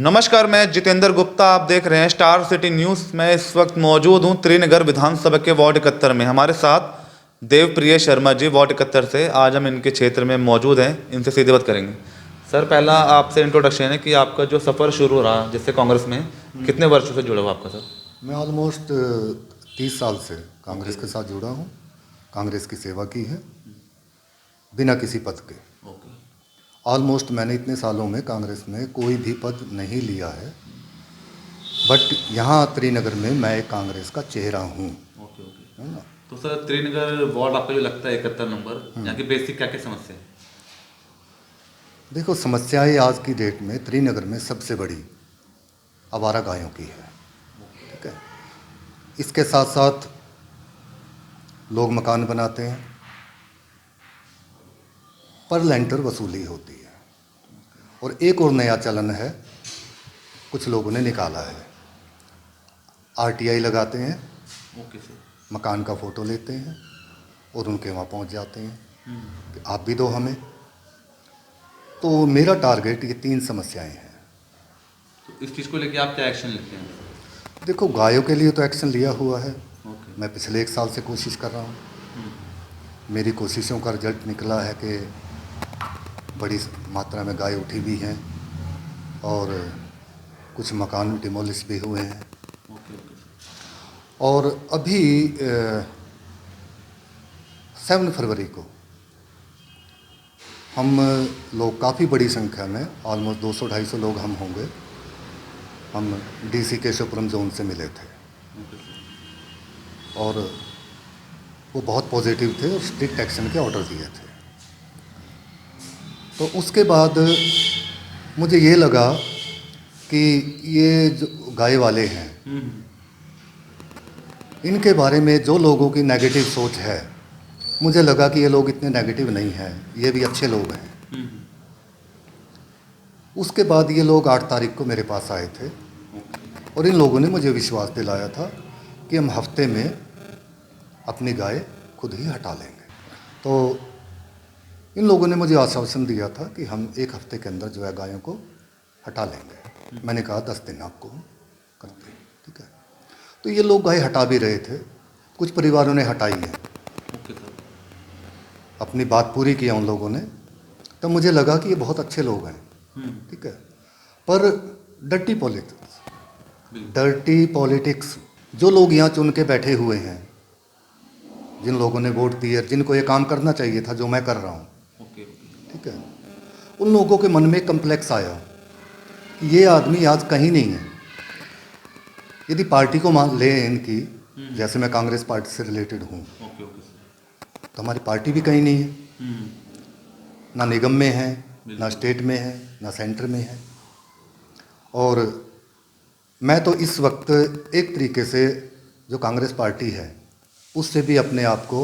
नमस्कार, मैं जितेंद्र गुप्ता। आप देख रहे हैं स्टार सिटी न्यूज़। मैं इस वक्त मौजूद हूं त्रिनगर विधानसभा के वार्ड 71 में। हमारे साथ देवप्रिय शर्मा जी वार्ड 71 से। आज हम इनके क्षेत्र में मौजूद हैं, इनसे सीधे बात करेंगे। सर, पहला आपसे इंट्रोडक्शन है कि आपका जो सफ़र शुरू रहा जिससे कांग्रेस में, कितने वर्षों से जुड़ा हुआ आपका सर? मैं ऑलमोस्ट 30 साल से कांग्रेस के साथ जुड़ा हूँ। कांग्रेस की सेवा की है बिना किसी पद के। ओके। ऑलमोस्ट मैंने इतने सालों में कांग्रेस में कोई भी पद नहीं लिया है, बट यहाँ त्रिनगर में मैं कांग्रेस का चेहरा हूँ। Okay okay. है ना। तो सर, त्रिनगर वार्ड आपका जो लगता है 71 नंबर, यहाँ की बेसिक क्या क्या समस्या है? देखो, समस्याएं आज की डेट में त्रिनगर में सबसे बड़ी आवारा गायों की है। ठीक है। इसके साथ साथ लोग मकान बनाते हैं पर लेंटर वसूली होती है। और एक और नया चलन है, कुछ लोगों ने निकाला है, आरटीआई लगाते हैं, ओके सर। मकान का फ़ोटो लेते हैं और उनके वहाँ पहुँच जाते हैं कि आप भी दो हमें। तो मेरा टारगेट ये 3 समस्याएं हैं। तो इस चीज़ को लेके आप क्या एक्शन लेते हैं? देखो, गायों के लिए तो एक्शन लिया हुआ है। ओके। मैं पिछले 1 साल से कोशिश कर रहा हूँ। मेरी कोशिशों का रिजल्ट निकला है कि बड़ी मात्रा में गाय उठी भी हैं और कुछ मकान डिमोलिश भी हुए हैं। Okay okay sir. और अभी 7 फरवरी को हम लोग काफ़ी बड़ी संख्या में, ऑलमोस्ट 200-250 लोग हम होंगे, हम डीसी केशवपुरम जोन से मिले थे ओके सर। और वो बहुत पॉजिटिव थे और स्ट्रिक्ट एक्शन के ऑर्डर दिए थे। तो उसके बाद मुझे ये लगा कि ये जो गाय वाले हैं, इनके बारे में जो लोगों की नेगेटिव सोच है, मुझे लगा कि ये लोग इतने नेगेटिव नहीं हैं, ये भी अच्छे लोग हैं। उसके बाद ये लोग 8 तारीख को मेरे पास आए थे और इन लोगों ने मुझे विश्वास दिलाया था कि हम हफ्ते में अपनी गाय खुद ही हटा लेंगे। तो इन लोगों ने मुझे आश्वासन दिया था कि हम 1 हफ्ते के अंदर जो है गायों को हटा लेंगे। मैंने कहा 10 दिन आपको हम करते हैं। ठीक है। तो ये लोग गाय हटा भी रहे थे, कुछ परिवारों ने हटाई है, ओके सर। अपनी बात पूरी किया उन लोगों ने। तब मुझे लगा कि ये बहुत अच्छे लोग हैं। ठीक है। पर डर्टी पॉलिटिक्स जो लोग यहाँ चुन के बैठे हुए हैं, जिन लोगों ने वोट दिए, जिनको ये काम करना चाहिए था जो मैं कर रहा हूँ, ओके ओके। ठीक है, उन लोगों के मन में कम्प्लेक्स आया कि ये आदमी आज कहीं नहीं है। यदि पार्टी को मान ले इनकी, जैसे मैं कांग्रेस पार्टी से रिलेटेड हूँ, ओके ओके सर। तो हमारी पार्टी भी कहीं नहीं है, ना निगम में है, ना स्टेट में है, ना सेंटर में है। और मैं तो इस वक्त एक तरीके से जो कांग्रेस पार्टी है उससे भी अपने आप को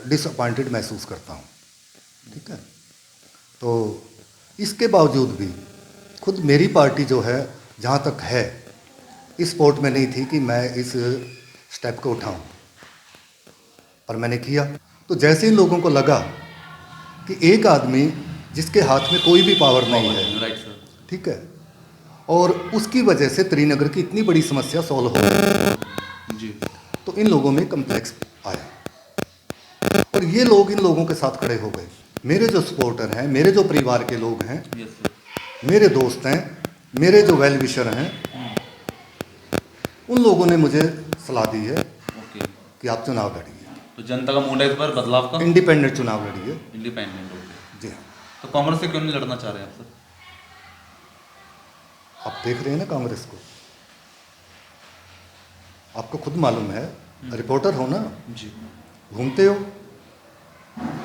डिसअपॉइंटेड महसूस करता हूँ। ठीक है। तो इसके बावजूद भी खुद मेरी पार्टी जो है, जहाँ तक है, इस स्पोर्ट में नहीं थी कि मैं इस स्टेप को उठाऊं, पर मैंने किया। तो जैसे इन लोगों को लगा कि एक आदमी जिसके हाथ में कोई भी पावर नहीं है, राइट सर। ठीक है, और उसकी वजह से त्रिनगर की इतनी बड़ी समस्या सॉल्व हो गई, जी। तो इन लोगों में कम्प्लेक्स आया और ये लोग इन लोगों के साथ खड़े हो गए। मेरे जो सपोर्टर हैं, मेरे जो परिवार के लोग हैं, यस सर। मेरे दोस्त हैं, मेरे जो वेल विशर हैं, उन लोगों ने मुझे सलाह दी है ओके। कि आप चुनाव लड़िए, तो जनता का मूड है इस बार बदलाव का? इंडिपेंडेंट चुनाव लड़िए। इंडिपेंडेंट। ओके। जी हाँ। तो कांग्रेस से क्यों नहीं लड़ना चाह रहे हैं आप सर? आप देख रहे हैं ना कांग्रेस को, आपको खुद मालूम है, रिपोर्टर हो ना, जी। घूमते हो,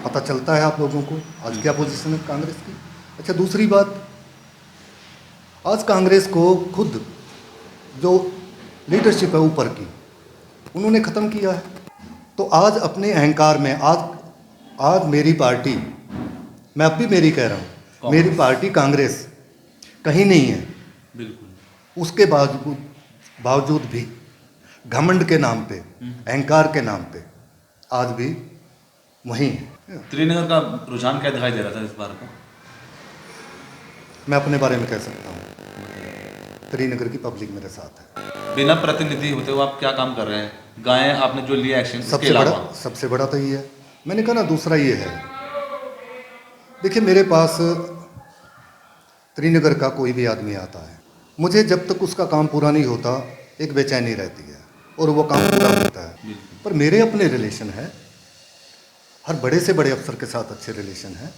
पता चलता है आप लोगों को आज क्या पोजीशन है कांग्रेस की। अच्छा, दूसरी बात, आज कांग्रेस को खुद जो लीडरशिप है ऊपर की, उन्होंने ख़त्म किया है। तो आज अपने अहंकार में, आज मेरी पार्टी, मैं अब भी मेरी कह रहा हूँ, मेरी पार्टी कांग्रेस कहीं नहीं है। बिल्कुल। उसके बावजूद भी घमंड के नाम पे, अहंकार के नाम पे आज भी वहीं है। त्रिनगर का रुझान क्या दिखाई दे रहा था इस बार का? मैं अपने बारे में कह सकता हूँ। त्रिनगर की पब्लिक मेरे साथ है। बिना प्रतिनिधि होते हुए आप क्या काम कर रहे हैं? गायें आपने जो लिया एक्शन, इसके अलावा सबसे बड़ा तो ये है, मैंने कहा ना, दूसरा ये है, देखिए मेरे पास त्रिनगर का कोई भी आदमी आता है, मुझे जब तक उसका काम पूरा नहीं होता एक बेचैनी रहती है, और वो काम पूरा होता है। पर मेरे अपने रिलेशन है, हर बड़े से बड़े अफसर के साथ अच्छे रिलेशन है,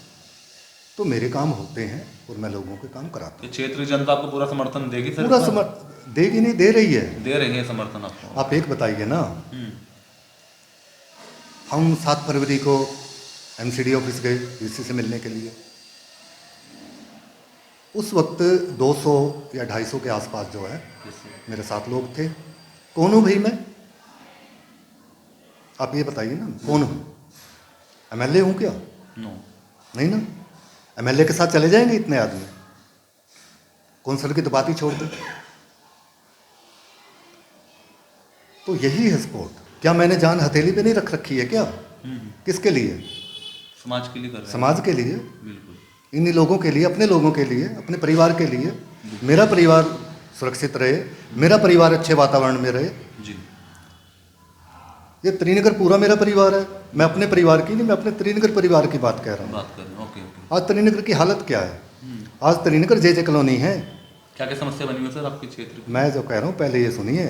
तो मेरे काम होते हैं और मैं लोगों के काम कराता हूँ। क्षेत्रीय जनता आपको पूरा समर्थन देगी सर? पूरा देगी नहीं, दे रही है, दे रही है समर्थन आपको। आप एक बताइए ना, हम 7 फरवरी को एमसीडी ऑफिस गए डीसी से मिलने के लिए, उस वक्त 200 या 250 के आसपास जो है मेरे साथ लोग थे। कौन हूँ भाई मैं? आप ये बताइए ना, कौन हूँ? एमएलए हूँ क्या? नहीं ना। एमएलए के साथ चले जाएंगे इतने आदमी? कौंसल की तो बात ही छोड़ दो। तो यही है सपोर्ट। क्या मैंने जान हथेली पे नहीं रख रखी है क्या? किसके लिए? समाज के लिए कर रहे हैं। समाज के लिए, बिल्कुल, इन्हीं लोगों के लिए, अपने लोगों के लिए, अपने परिवार के लिए, मेरा परिवार सुरक्षित रहे, मेरा परिवार अच्छे वातावरण में रहे। जी, ये त्रिनगर पूरा मेरा परिवार है, मैं अपने परिवार की नहीं, मैं अपने त्रिनगर परिवार की बात कह रहा हूँ। बात कर रहे हैं। Okay okay. आज त्रिनगर की हालत क्या है? आज त्रिनगर जे कॉलोनी है। क्या क्या समस्या बनी हुई सर आपके क्षेत्र की? मैं जो कह रहा हूँ पहले ये सुनिए,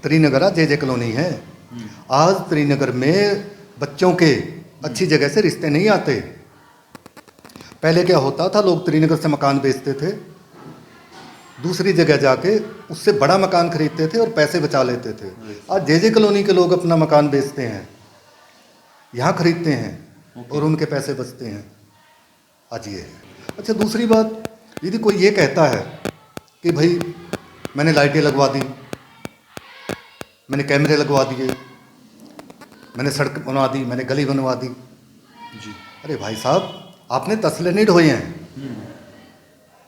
त्रिनगर आज जे कॉलोनी है। आज त्रिनगर में बच्चों के अच्छी जगह से रिश्ते नहीं आते। पहले क्या होता था, लोग त्रिनगर से मकान बेचते थे, दूसरी जगह जाके उससे बड़ा मकान खरीदते थे और पैसे बचा लेते थे। आज जे कॉलोनी के लोग अपना मकान बेचते हैं, यहाँ खरीदते हैं और उनके पैसे बचते हैं। आज ये है। अच्छा, दूसरी बात, यदि कोई ये कहता है कि भाई मैंने लाइटें लगवा दी, मैंने कैमरे लगवा दिए, मैंने सड़क बनवा दी, मैंने गली बनवा दी, जी, अरे भाई साहब, आपने तसले नहीं ढोए हैं,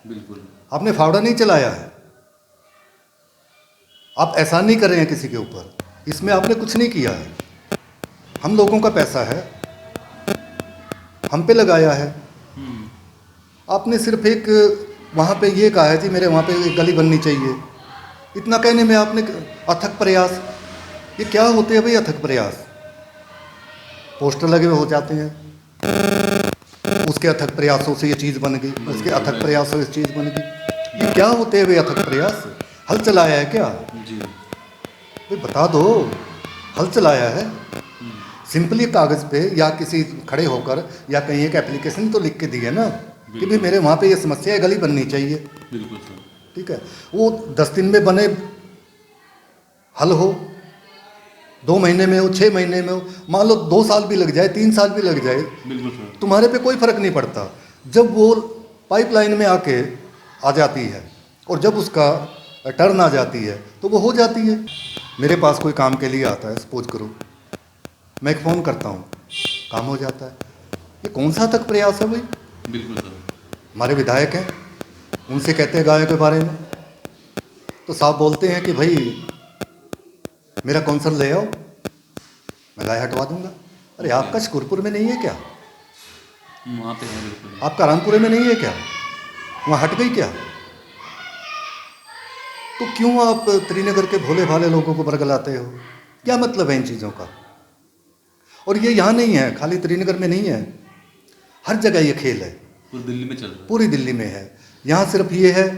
बिल्कुल, आपने फावड़ा नहीं चलाया है, आप एहसान नहीं कर रहे हैं किसी के ऊपर, इसमें आपने कुछ नहीं किया है। हम लोगों का पैसा है, हम पे लगाया है। आपने सिर्फ एक वहाँ पे ये कहा है जी मेरे वहाँ पे एक गली बननी चाहिए, इतना कहने में आपने अथक प्रयास, ये क्या होते हैं भाई अथक प्रयास? पोस्टर लगे हुए हो जाते हैं, उसके अथक प्रयासों से ये चीज़ बन गई, उसके अथक प्रयासों से चीज़ बन गई, ये क्या होते हैं भाई अथक प्रयास? हल चलाया है क्या? जी, भाई बता दो, हल चलाया है? सिंपली कागज़ पे या किसी खड़े होकर या कहीं एक एप्लीकेशन तो लिख के दी है ना कि भाई मेरे वहाँ पे ये समस्या है, गली बननी चाहिए। बिल्कुल सर। ठीक है, वो 10 दिन में बने हल हो, 2 महीने में हो, 6 महीने में हो, मान लो 2 साल भी लग जाए, 3 साल भी लग जाए, बिल्कुल सर। तुम्हारे पे कोई फर्क नहीं पड़ता। जब वो पाइपलाइन में आके आ जाती है और जब उसका टर्न आ जाती है तो वो हो जाती है। मेरे पास कोई काम के लिए आता है, सपोज करो, मैं एक फ़ोन करता हूँ, काम हो जाता है। ये कौन सा तक प्रयास है भाई? बिल्कुल सर। हमारे विधायक हैं, उनसे कहते हैं गायों के बारे में, तो साहब बोलते हैं कि भाई मेरा कौंसल ले आओ, मैं गाय हटवा दूंगा। अरे आपका शकरपुर में नहीं है क्या? वहाँ पे है बिल्कुल। आपका रामपुरे में नहीं है क्या? वहाँ हट गई क्या? तो क्यों आप त्रिनगर के भोले भाले लोगों को बरगलाते हो? क्या मतलब है इन चीज़ों का? और ये यहाँ नहीं है, खाली त्रिनगर में नहीं है, हर जगह ये खेल है, पूरी दिल्ली में चल रहा है। पूरी दिल्ली में है। यहाँ सिर्फ ये है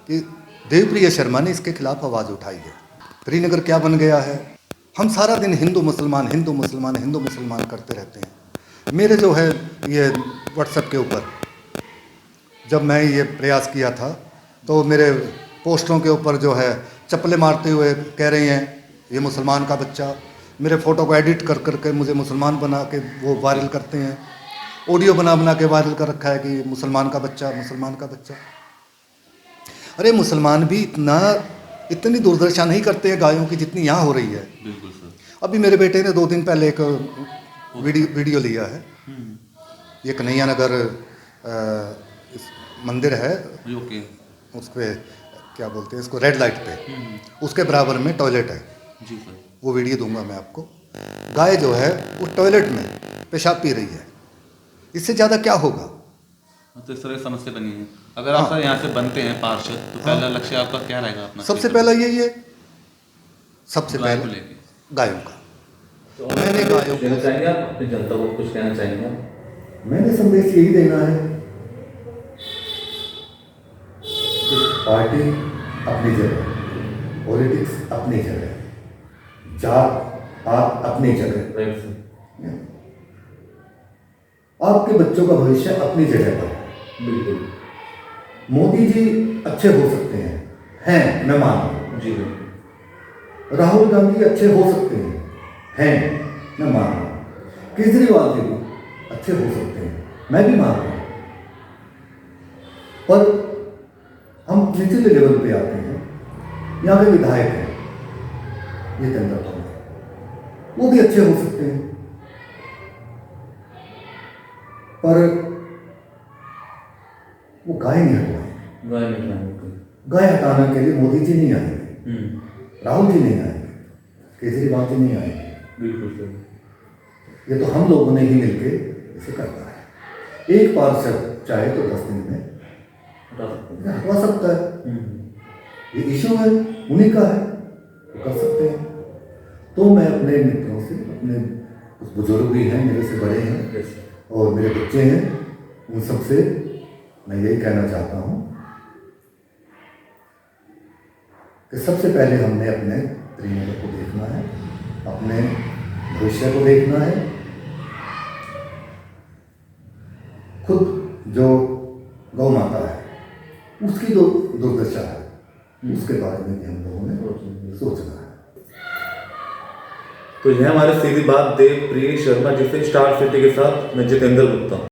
कि देवप्रिय शर्मा ने इसके खिलाफ आवाज़ उठाई है। त्रिनगर क्या बन गया है? हम सारा दिन हिंदू मुसलमान हिंदू मुसलमान हिंदू मुसलमान करते रहते हैं। मेरे जो है ये व्हाट्सएप के ऊपर जब मैं ये प्रयास किया था तो मेरे पोस्टरों के ऊपर जो है चप्पलें मारते हुए कह रहे हैं ये मुसलमान का बच्चा, मेरे फ़ोटो को एडिट कर करके मुझे मुसलमान बना के वो वायरल करते हैं, ऑडियो बना बना के वायरल कर रखा है कि मुसलमान का बच्चा, मुसलमान का बच्चा। अरे मुसलमान भी इतनी दुर्दशा नहीं करते हैं गायों की जितनी यहाँ हो रही है। बिल्कुल सर। अभी मेरे बेटे ने 2 दिन पहले एक वीडियो लिया है, ये कन्हैया नगर मंदिर है, ओके। उस पर क्या बोलते हैं इसको, रेड लाइट पे, उसके बराबर में टॉयलेट है। जी सर। वो वीडियो दूंगा मैं आपको। गाय जो है वो टॉयलेट में पेशाब पी रही है, इससे ज़्यादा क्या होगा? तो इस तरह की समस्या बनी है। अगर आप सर यहाँ से बनते हैं पार्षद तो पहला लक्ष्य आपका क्या रहेगा अपना? सबसे पहला यही है, सबसे गाय को पहले लेके। गायों का। मैंने गायों कहना को, चाहेंगे आप अपनी जनता को कुछ कहना चाहेंगे आप? मैंने संदेश यही देना है कि पार्टी अपनी जगह, पॉलिटिक्स अपनी जगह, जात पात अपनी जगह, राइट सर। आपके बच्चों का भविष्य अपनी जगह पर है। बिल्कुल। मोदी जी अच्छे हो सकते हैं मैं मान रहा हूँ। जी बिल्कुल। राहुल गांधी अच्छे हो सकते हैं मैं मान रहा हूँ। केजरीवाल जी भी अच्छे हो सकते हैं, मैं भी मान रहा हूँ। पर हम निचले लेवल पे आते हैं, यहाँ पे विधायक हैं जितेंद्र आवाड, वो भी अच्छे हो सकते हैं, पर वो गाय नहीं हटवाएंगे। गाय नहीं खाएंगे। गाय हटाने के लिए मोदी जी नहीं आएंगे, राहुल जी नहीं आएंगे, केजरीवाल जी नहीं आएंगे। बिल्कुल सर। ये तो हम लोगों ने ही मिलके इसे करना है। एक पार्षद चाहे तो 10 दिन में हटवा सकता है, ये इशू है उन्हीं का है, वो कर सकते हैं। तो मैं अपने मित्रों से, अपने कुछ बुजुर्ग भी हैं मेरे से बड़े हैं और मेरे बच्चे हैं, उन सबसे मैं यही कहना चाहता हूँ कि सबसे पहले हमने अपने त्रिनगर को देखना है, अपने भविष्य को देखना है। खुद जो गौ माता है उसकी जो दुर्दशा है उसके बारे में भी हम लोगों ने सोचना है। तो यह हमारी सीधी बात देवप्रिय शर्मा जी से, स्टार सिटी के साथ मैं जितेंद्र गुप्ता।